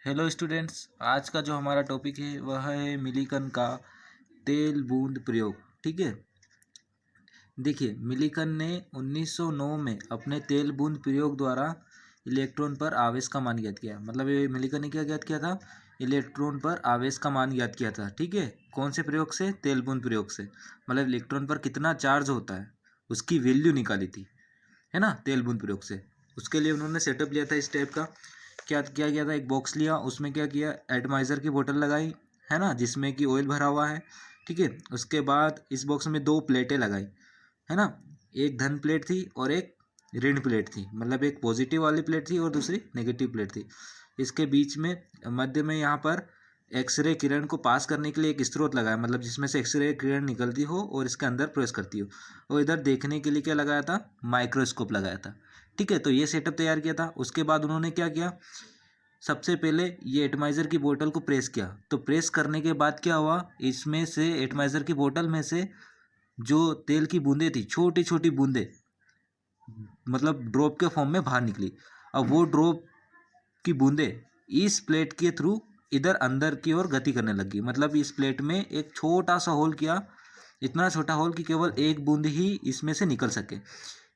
Hello students. आज का जो हमारा टॉपिक है वह है मिलीकन का तेल बूंद प्रयोग। ठीक है, देखिए मिलीकन ने 1909 में अपने तेल बूंद प्रयोग द्वारा इलेक्ट्रॉन पर आवेश का मान ज्ञात किया। मतलब ये मिलीकन ने क्या ज्ञात किया था? इलेक्ट्रॉन पर आवेश का मान ज्ञात किया था। ठीक है, कौन से प्रयोग से? तेल बूंद प्रयोग से। मतलब इलेक्ट्रॉन पर कितना चार्ज होता है उसकी वैल्यू निकाली थी, है ना, तेल बूंद प्रयोग से। उसके लिए उन्होंने सेटअप लिया था इस टाइप का। क्या क्या किया था? एक बॉक्स लिया, उसमें क्या किया, एटमाइज़र की बोतल लगाई, है ना, जिसमें कि ऑयल भरा हुआ है। ठीक है, उसके बाद इस बॉक्स में दो प्लेटें लगाई, है ना। एक धन प्लेट थी और एक ऋण प्लेट थी। मतलब एक पॉजिटिव वाली प्लेट थी और दूसरी नेगेटिव प्लेट थी। इसके बीच में मध्य में यहाँ पर एक्सरे किरण को पास करने के लिए एक स्रोत लगाया, मतलब जिसमें से एक्सरे किरण निकलती हो और इसके अंदर प्रवेश करती हो। और इधर देखने के लिए क्या लगाया था? माइक्रोस्कोप लगाया था। ठीक है, तो ये सेटअप तैयार किया था। उसके बाद उन्होंने क्या किया? सबसे पहले ये एटमाइज़र की बोतल को प्रेस किया। तो प्रेस करने के बाद क्या हुआ? इसमें से एटमाइज़र की बोतल में से जो तेल की बूंदें थी, छोटी छोटी बूंदें, मतलब ड्रॉप के फॉर्म में बाहर निकली। अब वो ड्रॉप की बूंदें इस प्लेट के थ्रू इधर अंदर की ओर गति करने लगी। मतलब इस प्लेट में एक छोटा सा होल किया, इतना छोटा होल कि केवल एक बूंद ही इसमें से निकल सके।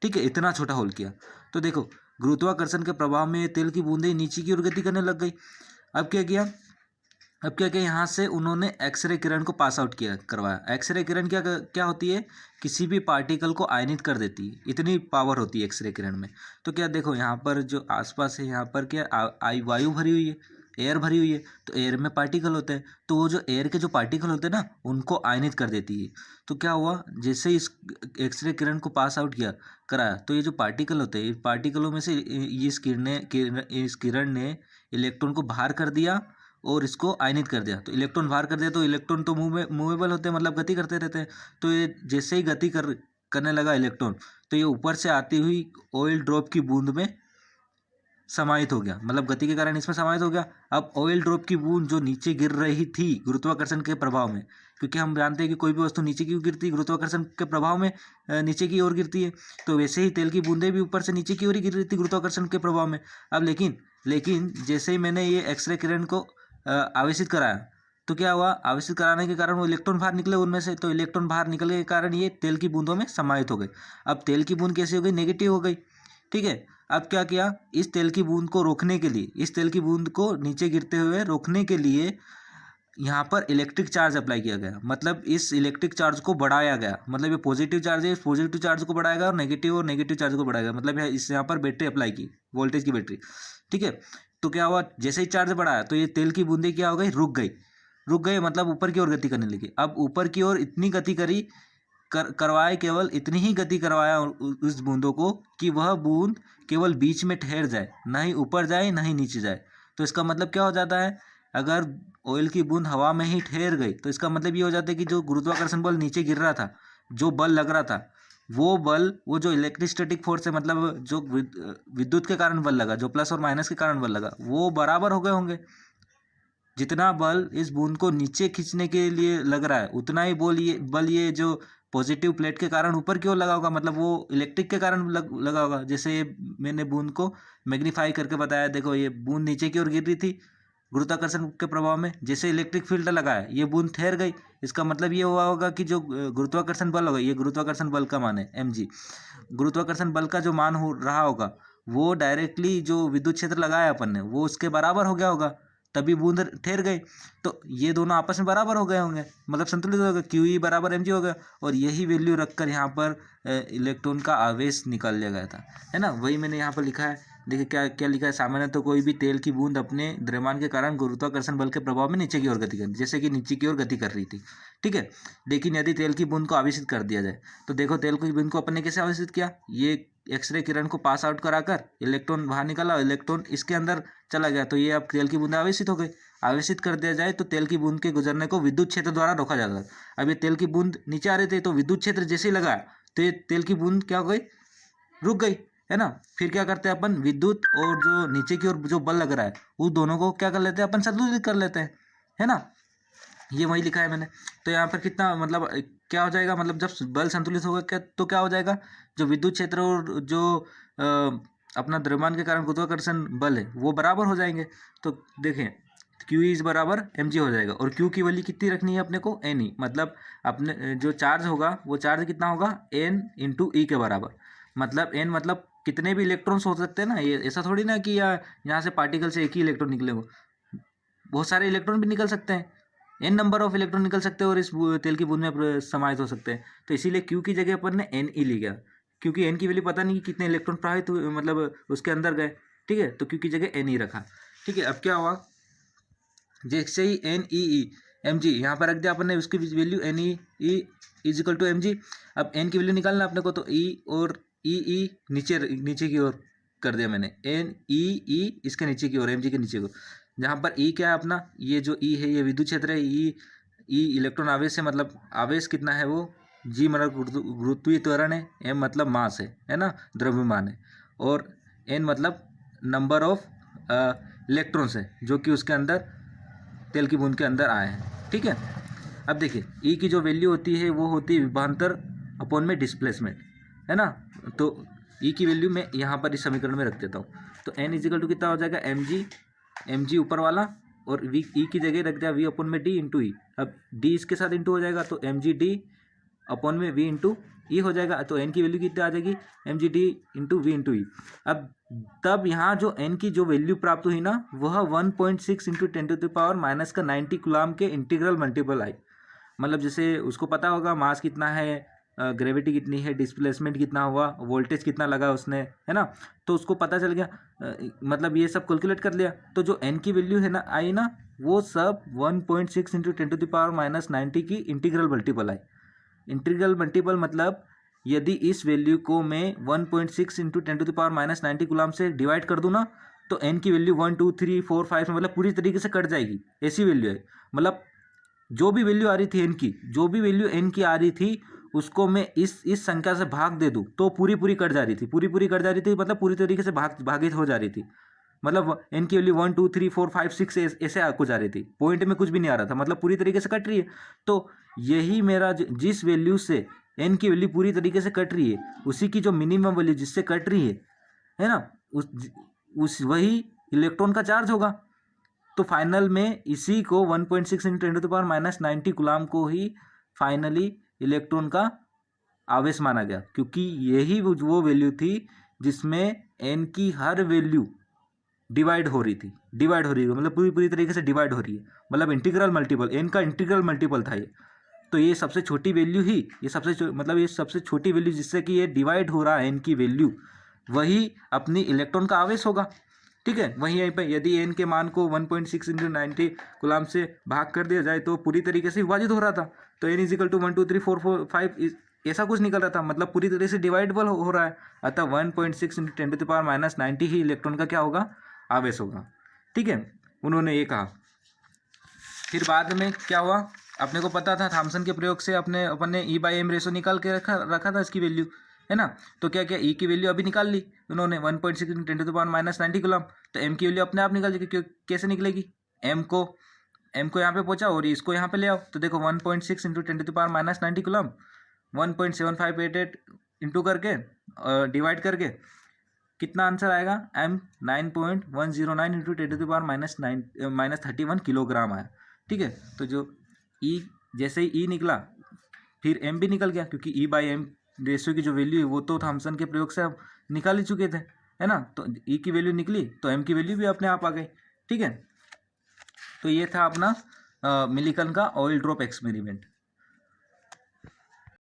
ठीक है, इतना छोटा होल किया। तो देखो, गुरुत्वाकर्षण के प्रभाव में तेल की बूंदें नीचे की ओर गति करने लग गई। अब क्या किया? यहाँ से उन्होंने एक्सरे किरण को पास आउट किया, करवाया। एक्सरे किरण क्या क्या होती है? किसी भी पार्टिकल को आयनित कर देती है, इतनी पावर होती है एक्सरे किरण में। तो क्या देखो, यहाँ पर जो आसपास है, यहाँ पर क्या आई वायु भरी हुई है, एयर भरी हुई है। तो एयर में पार्टिकल होते हैं, तो वो जो एयर के जो पार्टिकल होते हैं ना, उनको आयनित कर देती है। तो क्या हुआ? जैसे ही इस एक्सरे किरण को पास आउट किया, कराया, तो ये जो पार्टिकल होते हैं, पार्टिकलों में से इस किरण ने इलेक्ट्रॉन को बाहर कर दिया और इसको आयनित कर दिया। तो इलेक्ट्रॉन बाहर कर दिया, तो इलेक्ट्रॉन तो मूवेबल होते हैं, मतलब गति करते रहते हैं। तो ये जैसे ही गति करने लगा इलेक्ट्रॉन, तो ये ऊपर से आती हुई ऑयल ड्रॉप की बूंद में समाहित हो गया। मतलब गति के कारण इसमें समाहित हो गया। अब ऑयल ड्रॉप की बूंद जो नीचे गिर रही थी गुरुत्वाकर्षण के प्रभाव में, क्योंकि हम जानते हैं कि कोई भी वस्तु नीचे की ओर गिरती है, गुरुत्वाकर्षण के प्रभाव में नीचे की ओर गिरती है। तो वैसे ही तेल की बूंदें भी ऊपर से नीचे की ओर ही गिर रही थी गुरुत्वाकर्षण के प्रभाव में। अब लेकिन लेकिन जैसे ही मैंने ये एक्सरे किरण को आवेशित कराया, तो क्या हुआ? आवेशित कराने के कारण वो इलेक्ट्रॉन बाहर निकले उनमें से। तो इलेक्ट्रॉन बाहर निकलने के कारण ये तेल की बूंदों में समाहित हो गए। अब तेल की बूंद कैसी हो गई? नेगेटिव हो गई। ठीक है, अब क्या किया? इस तेल की बूंद को रोकने के लिए, इस तेल की बूंद को नीचे गिरते हुए रोकने के लिए यहाँ पर इलेक्ट्रिक चार्ज अप्लाई किया गया। मतलब इस इलेक्ट्रिक चार्ज को बढ़ाया गया। मतलब ये पॉजिटिव चार्ज है, इस पॉजिटिव चार्ज को बढ़ाएगा, और नेगेटिव चार्ज को बढ़ाएगा। मतलब इस यहाँ पर बैटरी अप्लाई की, वोल्टेज की बैटरी। ठीक है, तो क्या हुआ? जैसे ही चार्ज बढ़ाया, तो ये तेल की बूंदें क्या हो गई? रुक गई, मतलब ऊपर की ओर गति करने लगी। अब ऊपर की ओर इतनी गति करी, करवाए, केवल इतनी ही गति करवाया उस बूंदों को कि वह बूंद केवल बीच में ठहर जाए, ना ही ऊपर जाए ना ही नीचे जाए। तो इसका मतलब क्या हो जाता है? अगर ऑयल की बूंद हवा में ही ठहर गई, तो इसका मतलब ये हो जाता है कि जो गुरुत्वाकर्षण बल नीचे गिर रहा था, जो बल लग रहा था, वो बल, वो जो इलेक्ट्रोस्टैटिक फोर्स है, मतलब जो विद्युत के कारण बल लगा, जो प्लस और माइनस के कारण बल लगा, वो बराबर हो गए होंगे। जितना बल इस बूंद को नीचे खींचने के लिए लग रहा है, उतना ही बल ये जो पॉजिटिव प्लेट के कारण ऊपर की ओर लगा होगा। मतलब वो इलेक्ट्रिक के कारण लगा होगा। जैसे मैंने बूंद को मैग्नीफाई करके बताया, देखो ये बूंद नीचे की ओर गिर रही थी गुरुत्वाकर्षण के प्रभाव में, जैसे इलेक्ट्रिक फील्ड लगा है, ये बूंद ठहर गई। इसका मतलब ये हुआ होगा कि जो गुरुत्वाकर्षण बल होगा, ये गुरुत्वाकर्षण बल का मान है mg। गुरुत्वाकर्षण बल का जो मान हो रहा होगा, वो डायरेक्टली जो विद्युत क्षेत्र लगाया अपन ने, वो उसके बराबर हो गया होगा, तभी बूंद ठहर गई। तो ये दोनों आपस में बराबर हो गए होंगे, मतलब संतुलित हो गए, क्यू ई बराबर mg हो गया। और यही वैल्यू रखकर यहाँ पर इलेक्ट्रॉन का आवेश निकाल लिया गया था, है ना। वही मैंने यहाँ पर लिखा है। देखिए क्या क्या लिखा है। सामान्य तो कोई भी तेल की बूंद अपने द्रव्यमान के कारण गुरुत्वाकर्षण बल के प्रभाव में नीचे की ओर गति करती, जैसे कि नीचे की ओर गति कर रही थी। ठीक है, लेकिन यदि तेल की बूंद को आवेशित कर दिया जाए, तो देखो तेल की बूंद को अपन ने कैसे आवेशित किया? ये एक्सरे किरण को पास आउट कराकर इलेक्ट्रॉन बाहर निकाला, इलेक्ट्रॉन इसके अंदर चला गया, तो ये अब तेल की बूंद आवेशित हो गई। आवेशित कर दिया जाए तो तेल की बूंद के गुजरने को विद्युत क्षेत्र द्वारा रोका जाता है। अब ये तेल की बूंद नीचे आ रही थी, तो विद्युत क्षेत्र जैसे ही लगा, तो ये तेल की बूंद क्या हो गई? रुक गई, है ना। फिर क्या करते हैं अपन? विद्युत और जो नीचे की ओर जो बल लग रहा है, उस दोनों को क्या कर लेते हैं? अपन संतुलित कर लेते हैं, है ना। ये वही लिखा है मैंने। तो यहाँ पर कितना, मतलब क्या हो जाएगा? मतलब जब बल संतुलित होगा क्या, तो क्या हो जाएगा? जो विद्युत क्षेत्र और जो अपना द्रव्यमान के कारण गुरुत्वाकर्षण बल है वो बराबर हो जाएंगे। तो देखें क्यू इज बराबर एम जी हो जाएगा, और क्यू की वैल्यू कितनी रखनी है अपने को, एन ई, मतलब अपने जो चार्ज होगा वो चार्ज कितना होगा, एन इंटू ई के बराबर। मतलब एन मतलब कितने भी इलेक्ट्रॉन्स हो सकते हैं ना, ये ऐसा थोड़ी ना कि यहाँ से पार्टिकल से एक ही इलेक्ट्रॉन निकले हो, बहुत सारे इलेक्ट्रॉन भी निकल सकते हैं, एन नंबर ऑफ इलेक्ट्रॉन निकल सकते हैं और इस तेल की बूंद में समाहित हो सकते हैं। तो इसीलिए क्यू की जगह अपन ने एन ई लिया, क्योंकि एन की वैल्यू पता नहीं कि कितने इलेक्ट्रॉन प्रवाहित हुए, मतलब उसके अंदर गए। ठीक है, तो क्यू की जगह एन ई रखा। ठीक है, अब क्या हुआ, जैसे ही N E E M G यहाँ पर रख दिया अपन ने, उसकी value N E E is equal to M G. अब एन की वैल्यू निकालना अपने को, तो ई और ई नीचे नीचे की ओर कर दिया मैंने, एन ई इसके नीचे की ओर, एम जी के नीचे को, जहाँ पर ई क्या है अपना, ये जो ई है ये विद्युत क्षेत्र है, ई इलेक्ट्रॉन आवेश है, मतलब आवेश कितना है वो, जी मतलब गुरुत्वीय त्वरण है, एम मतलब मास है ना, द्रव्यमान है, और एन मतलब नंबर ऑफ इलेक्ट्रॉन्स है जो कि उसके अंदर तेल की बूंद के अंदर आए हैं। ठीक है, अब देखिए ई की जो वैल्यू होती है वो होती है विभवांतर अपॉन में डिस्प्लेसमेंट, है ना। तो ई की वैल्यू मैं यहाँ पर इस समीकरण में रख देता हूँ। तो एन इजिकल टू कितना हो जाएगा, एम जी ऊपर वाला, और वी ई की जगह रख दिया वी अपॉन में डी इंटू ई। अब डी इसके साथ इंटू हो जाएगा, तो एम जी डी अपॉन में वी इंटू ई हो जाएगा। तो एन की वैल्यू कितनी आ जाएगी, M G D into V into E. अब तब यहाँ जो एन की जो वैल्यू प्राप्त हुई ना, वह 1.6 इंटू 10⁻⁻⁻ का 90 कूलाम के इंटीग्रल मल्टीपल आई। मतलब जैसे उसको पता होगा मास कितना है, ग्रेविटी कितनी है, डिस्प्लेसमेंट कितना हुआ, वोल्टेज कितना लगा उसने, है ना। तो उसको पता चल गया, मतलब ये सब कैलकुलेट कर लिया। तो जो एन की वैल्यू है ना आई ना, वो सब 1.6 इंटू 10⁻⁻90 की इंटीग्रल मल्टीपल आई। इंटीग्रल मल्टीपल मतलब यदि इस वैल्यू को मैं 1.6 इंटू 10⁻⁻90 कूलाम से डिवाइड कर दूँ ना, तो एन की वैल्यू 1 2 3 4 5 में मतलब पूरी तरीके से कट जाएगी, ऐसी वैल्यू है। मतलब जो भी वैल्यू आ रही थी एन की, जो भी वैल्यू एन की आ रही थी, उसको मैं इस संख्या से भाग दे दूँ तो पूरी कट जा रही थी, पूरी कट जा रही थी, मतलब पूरी तरीके से भागित हो जा रही थी। मतलब एन की वैल्यू 1 2 3 4 5 6 ऐसे कुछ आ रही थी, पॉइंट में कुछ भी नहीं आ रहा था, मतलब पूरी तरीके से कट रही है। तो यही मेरा जिस वैल्यू से एन की वैल्यू पूरी तरीके से कट रही है, उसी की जो मिनिमम वैल्यू जिससे कट रही है ना, उस वही इलेक्ट्रॉन का चार्ज होगा। तो फाइनल में इसी को 1.6 इंटू 10⁻⁻90 कूलाम को ही फाइनली इलेक्ट्रॉन का आवेश माना गया, क्योंकि यही वो वैल्यू थी जिसमें एन की हर वैल्यू डिवाइड हो रही है, मतलब पूरी तरीके से डिवाइड हो रही है, मतलब इंटीग्रल मल्टीपल, एन का इंटीग्रल मल्टीपल था ये। तो ये सबसे छोटी वैल्यू ही, ये सबसे छोटी वैल्यू जिससे कि ये डिवाइड हो रहा है एन की वैल्यू, वही अपनी इलेक्ट्रॉन का आवेश होगा। ठीक है, वहीं यहीं पर यदि एन के मान को 1.6 इंटू 90 कूलाम से भाग कर दिया जाए तो पूरी तरीके से विभाजित हो रहा था। तो एन इजिकल टू 1 2 3 4 5 ऐसा कुछ निकल रहा था, मतलब पूरी तरह से डिवाइडेबल हो रहा है। अतः 1.6 इंटू 10⁻⁻90 ही इलेक्ट्रॉन का क्या होगा, आवेश होगा। ठीक है, उन्होंने ये कहा। फिर बाद में क्या हुआ, अपने को पता था थॉमसन के प्रयोग से अपन ने ई बाई एम रेशो निकाल के रखा था इसकी वैल्यू, है ना। तो क्या ई की वैल्यू अभी निकाल ली उन्होंने 1.6 इंटू 10⁻⁻90 कूलम। तो एम की वैल्यू अपने आप निकल जाएगी, कैसे निकलेगी, एम को यहाँ पे पहुंचाओ और इसको यहाँ पे ले आओ। तो देखो 1.6 इंटू 10⁻⁻90 कूलम 1.7588 इंटू करके डिवाइड करके कितना आंसर आएगा, एम 9.109 इंटू 10⁻⁻31 किलोग्राम आया। ठीक है, तो जो ई जैसे ही ई निकला फिर एम भी निकल गया, क्योंकि ई बाई एम रेशियो की जो वैल्यू है वो तो थॉमसन के प्रयोग से अब निकाल ही चुके थे, है ना। तो ई की वैल्यू निकली तो एम की वैल्यू भी अपने आप आ गई। ठीक है, तो ये था अपना मिलिकन का ऑयल ड्रॉप एक्सपेरिमेंट।